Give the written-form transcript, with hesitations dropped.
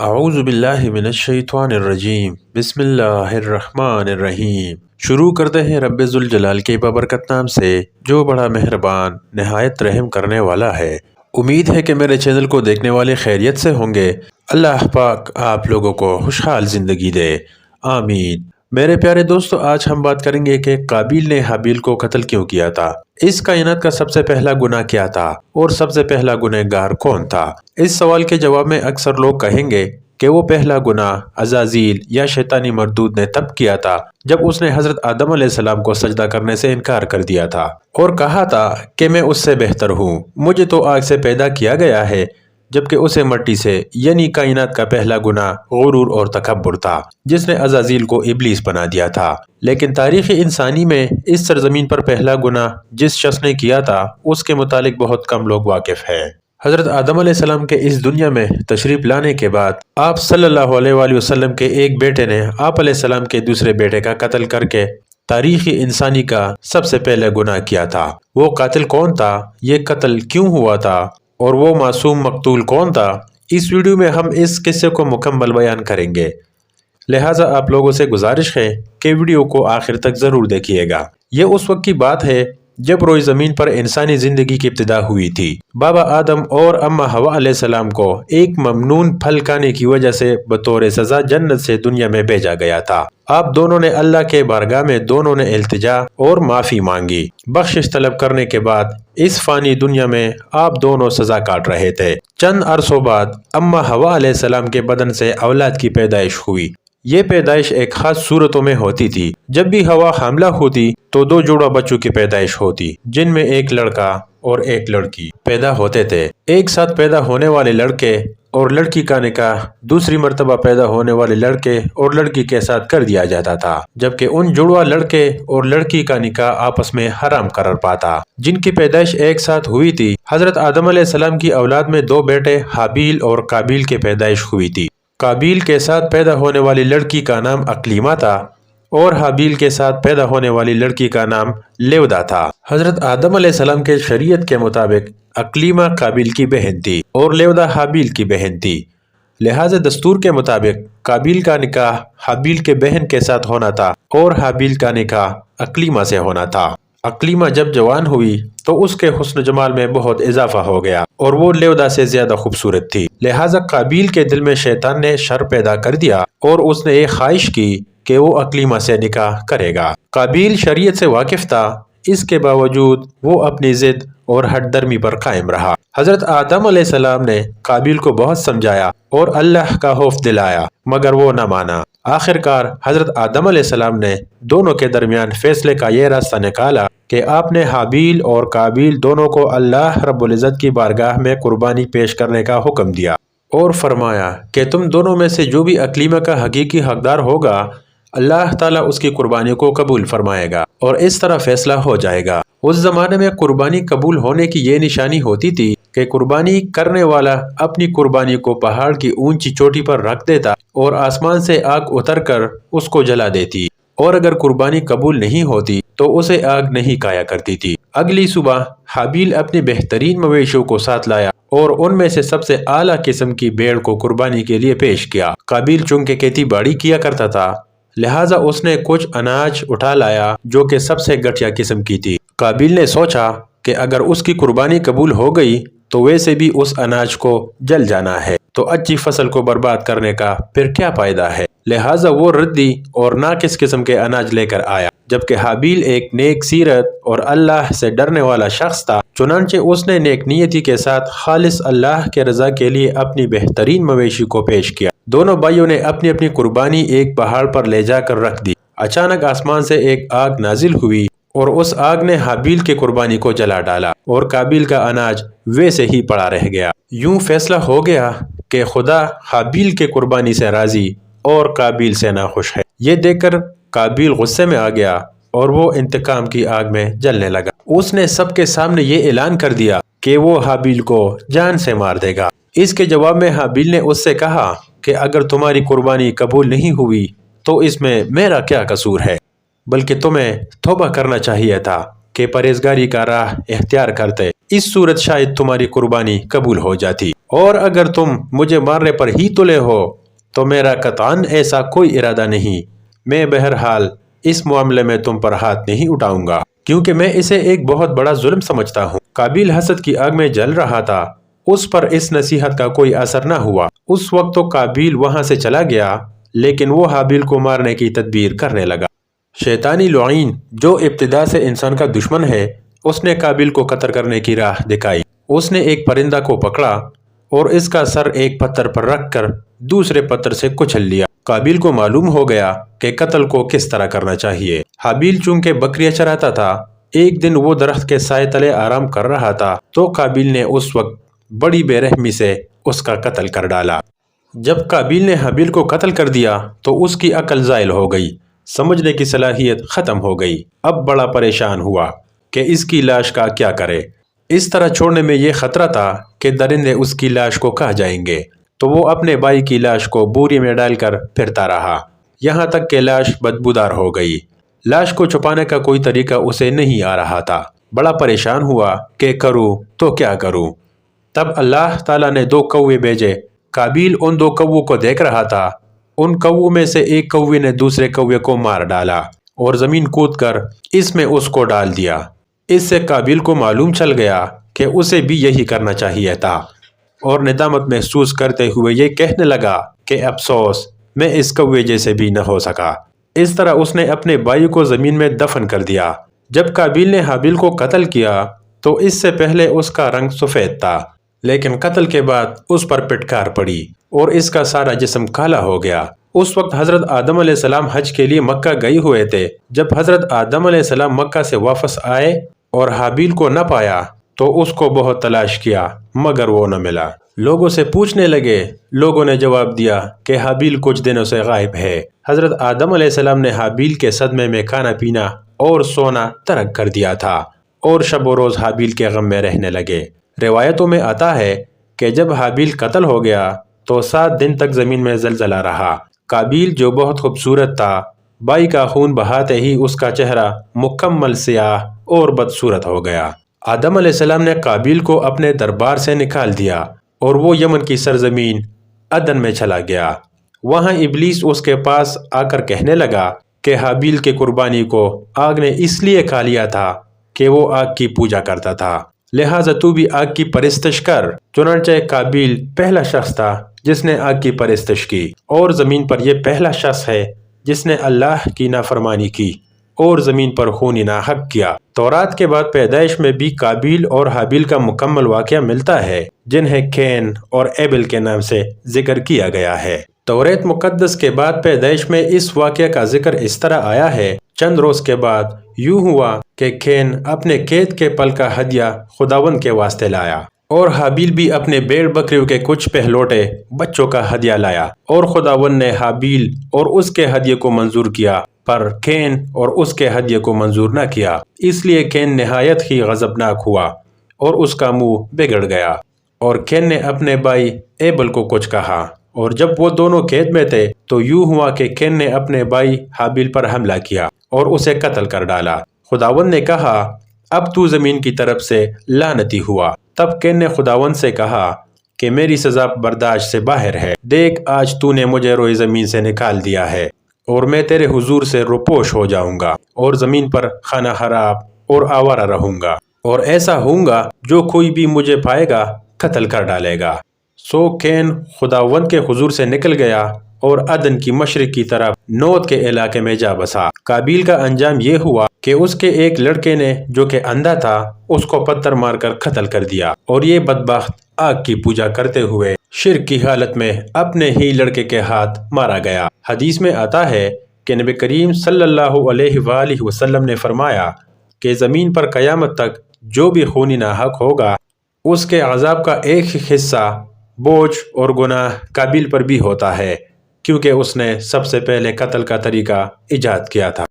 اعوذ باللہ من الشیطان الرجیم بسم اللہ الرحمن الرحیم۔ شروع کرتے ہیں رب ذوالجلال کے بابرکت نام سے جو بڑا مہربان نہایت رحم کرنے والا ہے۔ امید ہے کہ میرے چینل کو دیکھنے والے خیریت سے ہوں گے۔ اللہ پاک آپ لوگوں کو خوشحال زندگی دے، آمین۔ میرے پیارے دوستو، آج ہم بات کریں گے کہ قابیل نے حابیل کو قتل کیوں کیا تھا، اس کائنات کا سب سے پہلا گناہ کیا تھا اور سب سے پہلا گنہگار کون تھا۔ اس سوال کے جواب میں اکثر لوگ کہیں گے کہ وہ پہلا گناہ عزازیل یا شیطانی مردود نے تب کیا تھا جب اس نے حضرت آدم علیہ السلام کو سجدہ کرنے سے انکار کر دیا تھا اور کہا تھا کہ میں اس سے بہتر ہوں، مجھے تو آگ سے پیدا کیا گیا ہے، جبکہ اسے مٹی سے، یعنی کائنات کا پہلا گناہ غرور اور تکبر تھا جس نے عزازیل کو ابلیس بنا دیا تھا۔ لیکن تاریخ انسانی میں اس سرزمین پر پہلا گناہ جس شخص نے کیا تھا اس کے متعلق بہت کم لوگ واقف ہیں۔ حضرت آدم علیہ السلام کے اس دنیا میں تشریف لانے کے بعد آپ صلی اللہ علیہ وآلہ وسلم کے ایک بیٹے نے آپ علیہ السلام کے دوسرے بیٹے کا قتل کر کے تاریخ انسانی کا سب سے پہلے گناہ کیا تھا۔ وہ قاتل کون تھا، یہ قتل کیوں ہوا تھا اور وہ معصوم مقتول کون تھا، اس ویڈیو میں ہم اس قصے کو مکمل بیان کریں گے، لہٰذا آپ لوگوں سے گزارش ہے کہ ویڈیو کو آخر تک ضرور دیکھیے گا۔ یہ اس وقت کی بات ہے جب روئے زمین پر انسانی زندگی کی ابتدا ہوئی تھی۔ بابا آدم اور اماں حوا علیہ السلام کو ایک ممنون پھل کھانے کی وجہ سے بطور سزا جنت سے دنیا میں بھیجا گیا تھا۔ آپ دونوں نے اللہ کے بارگاہ میں دونوں نے التجا اور معافی مانگی۔ بخشش طلب کرنے کے بعد اس فانی دنیا میں آپ دونوں سزا کاٹ رہے تھے۔ چند عرصوں بعد اماں حوا علیہ السلام کے بدن سے اولاد کی پیدائش ہوئی۔ یہ پیدائش ایک خاص صورتوں میں ہوتی تھی۔ جب بھی حوا حاملہ ہوتی تو دو جوڑا بچوں کی پیدائش ہوتی جن میں ایک لڑکا اور ایک لڑکی پیدا ہوتے تھے۔ ایک ساتھ پیدا ہونے والے لڑکے اور لڑکی کا نکاح دوسری مرتبہ پیدا ہونے والے لڑکے اور لڑکی کے ساتھ کر دیا جاتا تھا، جبکہ ان جڑواں لڑکے اور لڑکی کا نکاح آپس میں حرام قرار پاتا۔ جن کی پیدائش ایک ساتھ ہوئی تھی، حضرت آدم علیہ السلام کی اولاد میں دو بیٹے حابیل اور قابیل کی پیدائش ہوئی تھی۔ قابیل کے ساتھ پیدا ہونے والی لڑکی کا نام اقلیمہ تھا اور حابیل کے ساتھ پیدا ہونے والی لڑکی کا نام لیودا تھا۔ حضرت آدم علیہ السلام کے شریعت کے مطابق اقلیمہ قابیل کی بہن تھی اور لیودا حابیل کی بہن تھی، لہذا دستور کے مطابق قابیل کا نکاح حابیل کے بہن کے ساتھ ہونا تھا اور حابیل کا نکاح اقلیمہ سے ہونا تھا۔ اقلیمہ جب جوان ہوئی تو اس کے حسن جمال میں بہت اضافہ ہو گیا اور وہ لیودا سے زیادہ خوبصورت تھی، لہٰذا قابیل کے دل میں شیطان نے شر پیدا کر دیا اور اس نے ایک خواہش کی کہ وہ اقلیمہ سے نکاح کرے گا۔ قابیل شریعت سے واقف تھا، اس کے باوجود وہ اپنی ضد اور ہٹ درمی پر قائم رہا۔ حضرت آدم علیہ السلام نے قابیل کو بہت سمجھایا اور اللہ کا خوف دلایا مگر وہ نہ مانا۔ آخر کار حضرت آدم علیہ السلام نے دونوں کے درمیان فیصلے کا یہ راستہ نکالا کہ آپ نے حابیل اور قابیل دونوں کو اللہ رب العزت کی بارگاہ میں قربانی پیش کرنے کا حکم دیا اور فرمایا کہ تم دونوں میں سے جو بھی اقلیمہ کا حقیقی حقدار ہوگا، اللہ تعالیٰ اس کی قربانی کو قبول فرمائے گا اور اس طرح فیصلہ ہو جائے گا۔ اس زمانے میں قربانی قبول ہونے کی یہ نشانی ہوتی تھی کہ قربانی کرنے والا اپنی قربانی کو پہاڑ کی اونچی چوٹی پر رکھ دیتا اور آسمان سے آگ اتر کر اس کو جلا دیتی، اور اگر قربانی قبول نہیں ہوتی تو اسے آگ نہیں کھایا کرتی تھی۔ اگلی صبح حابیل اپنے بہترین مویشیوں کو ساتھ لایا اور ان میں سے سب سے اعلیٰ قسم کی بھیڑ کو قربانی کے لیے پیش کیا۔ قابیل چونکہ کھیتی باڑی کیا کرتا تھا، لہٰذا اس نے کچھ اناج اٹھا لایا جو کہ سب سے گھٹیا قسم کی تھی۔ قابیل نے سوچا کہ اگر اس کی قربانی قبول ہو گئی تو ویسے بھی اس اناج کو جل جانا ہے، تو اچھی فصل کو برباد کرنے کا پھر کیا فائدہ ہے، لہٰذا وہ ردی اور ناقص قسم کے اناج لے کر آیا، جبکہ حابیل ایک نیک سیرت اور اللہ سے ڈرنے والا شخص تھا، چنانچہ اس نے نیک نیتی کے ساتھ خالص اللہ کے رضا کے لیے اپنی بہترین مویشی کو پیش کیا۔ دونوں بھائیوں نے اپنی اپنی قربانی ایک پہاڑ پر لے جا کر رکھ دی۔ اچانک آسمان سے ایک آگ نازل ہوئی اور اس آگ نے حابیل کی قربانی کو جلا ڈالا اور قابیل کا اناج ویسے ہی پڑا رہ گیا۔ یوں فیصلہ ہو گیا کہ خدا حابیل کے قربانی سے راضی اور قابیل سے ناخوش ہے۔ یہ دیکھ کر قابیل غصے میں آ گیا اور وہ انتقام کی آگ میں جلنے لگا۔ اس نے سب کے سامنے یہ اعلان کر دیا کہ وہ حابیل کو جان سے مار دے گا۔ اس کے جواب میں حابیل نے اس سے کہا کہ اگر تمہاری قربانی قبول نہیں ہوئی تو اس میں میرا کیا قصور ہے، بلکہ تمہیں توبہ کرنا چاہیے تھا کہ پرہیزگاری کا راہ اختیار کرتے، اس صورت شاید تمہاری قربانی قبول ہو جاتی اور اگر تم مجھے مارنے پر ہی تلے ہو تو میرا قطعاً ایسا کوئی ارادہ نہیں۔ میں بہرحال اس معاملے میں تم پر ہاتھ نہیں اٹھاؤں گا، کیونکہ میں اسے ایک بہت بڑا ظلم سمجھتا ہوں۔ قابیل حسد کی آگ میں جل رہا تھا، اس پر اس نصیحت کا کوئی اثر نہ ہوا۔ اس وقت تو قابیل وہاں سے چلا گیا، لیکن وہ حابیل کو مارنے کی تدبیر کرنے لگا۔ شیطانی لعین جو ابتدا سے انسان کا دشمن ہے، اس نے قابیل کو قتل کرنے کی راہ دکھائی۔ اس نے ایک پرندہ کو پکڑا اور اس کا سر ایک پتھر پر رکھ کر دوسرے پتھر سے کچل لیا۔ قابیل کو معلوم ہو گیا کہ قتل کو کس طرح کرنا چاہیے۔ حابیل چونکہ بکریاں چراتا تھا، ایک دن وہ درخت کے سائے تلے آرام کر رہا تھا تو قابیل نے اس وقت بڑی بے رحمی سے اس کا قتل کر ڈالا۔ جب قابیل نے حابیل کو قتل کر دیا تو اس کی عقل زائل ہو گئی، سمجھنے کی صلاحیت ختم ہو گئی۔ اب بڑا پریشان ہوا کہ اس کی لاش کا کیا کرے۔ اس طرح چھوڑنے میں یہ خطرہ تھا کہ درندے اس کی لاش کو کھا جائیں گے، تو وہ اپنے بھائی کی لاش کو بوری میں ڈال کر پھرتا رہا، یہاں تک کہ لاش بدبودار ہو گئی۔ لاش کو چھپانے کا کوئی طریقہ اسے نہیں آ رہا تھا۔ بڑا پریشان ہوا کہ کروں تو کیا کروں۔ تب اللہ تعالیٰ نے 2 کوے بھیجے۔ قابیل ان 2 کووں کو دیکھ رہا تھا۔ ان کووں میں سے ایک کوے نے دوسرے کوے کو مار ڈالا اور زمین کود کر اس میں اس کو ڈال دیا۔ اس سے قابیل کو معلوم چل گیا کہ اسے بھی یہی کرنا چاہیے تھا، اور ندامت محسوس کرتے ہوئے یہ کہنے لگا کہ افسوس، میں اس کوے جیسے بھی نہ ہو سکا۔ اس طرح اس نے اپنے بھائی کو زمین میں دفن کر دیا۔ جب قابیل نے حابیل کو قتل کیا تو اس سے پہلے اس کا رنگ سفید تھا، لیکن قتل کے بعد اس پر پٹکار پڑی اور اس کا سارا جسم کالا ہو گیا۔ اس وقت حضرت آدم علیہ السلام حج کے لیے مکہ گئے ہوئے تھے۔ جب حضرت آدم علیہ السلام مکہ سے واپس آئے اور حابیل کو نہ پایا تو اس کو بہت تلاش کیا مگر وہ نہ ملا۔ لوگوں سے پوچھنے لگے، لوگوں نے جواب دیا کہ حابیل کچھ دنوں سے غائب ہے۔ حضرت آدم علیہ السلام نے حابیل کے صدمے میں کھانا پینا اور سونا ترک کر دیا تھا اور شب و روز حابیل کے غم میں رہنے لگے۔ روایتوں میں آتا ہے کہ جب حابیل قتل ہو گیا تو 7 دن تک زمین میں زلزلہ رہا۔ قابیل جو بہت خوبصورت تھا، بھائی کا خون بہاتے ہی اس کا چہرہ مکمل سیاہ اور بدصورت ہو گیا۔ آدم علیہ السلام نے قابیل کو اپنے دربار سے نکال دیا اور وہ یمن کی سرزمین عدن میں چلا گیا۔ وہاں ابلیس اس کے پاس آ کر کہنے لگا کہ حابیل کے قربانی کو آگ نے اس لیے کھا لیا تھا کہ وہ آگ کی پوجا کرتا تھا، لہٰذا تو بھی آگ کی پرستش کر۔ چنانچہ قابیل پہلا شخص تھا جس نے آگ کی پرستش کی، اور زمین پر یہ پہلا شخص ہے جس نے اللہ کی نافرمانی کی اور زمین پر خون ناحق کیا۔ تورات کے بعد پیدائش میں بھی قابیل اور حابیل کا مکمل واقعہ ملتا ہے، جنہیں کین اور ایبل کے نام سے ذکر کیا گیا ہے۔ توریت مقدس کے بعد پیدائش میں اس واقعہ کا ذکر اس طرح آیا ہے: چند روز کے بعد یوں ہوا کہ کین اپنے قید کے پل کا ہدیہ خداوند کے واسطے لایا، اور حابیل بھی اپنے بھیڑ بکریوں کے کچھ پہلوٹے بچوں کا ہدیہ لایا، اور خداوند نے حابیل اور اس کے ہدیے کو منظور کیا، پر کین اور اس کے ہدیے کو منظور نہ کیا۔ اس لیے کین نہایت ہی غضبناک ہوا اور اس کا منہ بگڑ گیا، اور کین نے اپنے بھائی ایبل کو کچھ کہا، اور جب وہ دونوں قید میں تھے تو یوں ہوا کہ کین نے اپنے بھائی حابیل پر حملہ کیا اور اسے قتل کر ڈالا۔ خداوند نے کہا، اب تو زمین کی طرف سے لعنتی ہوا۔ تب کین نے خداوند سے کہا کہ میری سزا برداشت سے باہر ہے، دیکھ آج تو نے مجھے روئے زمین سے نکال دیا ہے، اور میں تیرے حضور سے روپوش ہو جاؤں گا اور زمین پر خانہ خراب اور آوارہ رہوں گا، اور ایسا ہوں گا جو کوئی بھی مجھے پائے گا قتل کر ڈالے گا۔ سو کین خداوند کے حضور سے نکل گیا اور عدن کی مشرق کی طرف نوت کے علاقے میں جا بسا۔ قابیل کا انجام یہ ہوا کہ اس کے ایک لڑکے نے جو کہ اندھا تھا اس کو پتھر مار کر قتل کر دیا، اور یہ بدبخت آگ کی پوجا کرتے ہوئے شرک کی حالت میں اپنے ہی لڑکے کے ہاتھ مارا گیا۔ حدیث میں آتا ہے کہ نبی کریم صلی اللہ علیہ وآلہ وسلم نے فرمایا کہ زمین پر قیامت تک جو بھی خونی ناحق ہوگا اس کے عذاب کا ایک حصہ بوجھ اور گناہ قابیل پر بھی ہوتا ہے، کیونکہ اس نے سب سے پہلے قتل کا طریقہ ایجاد کیا تھا۔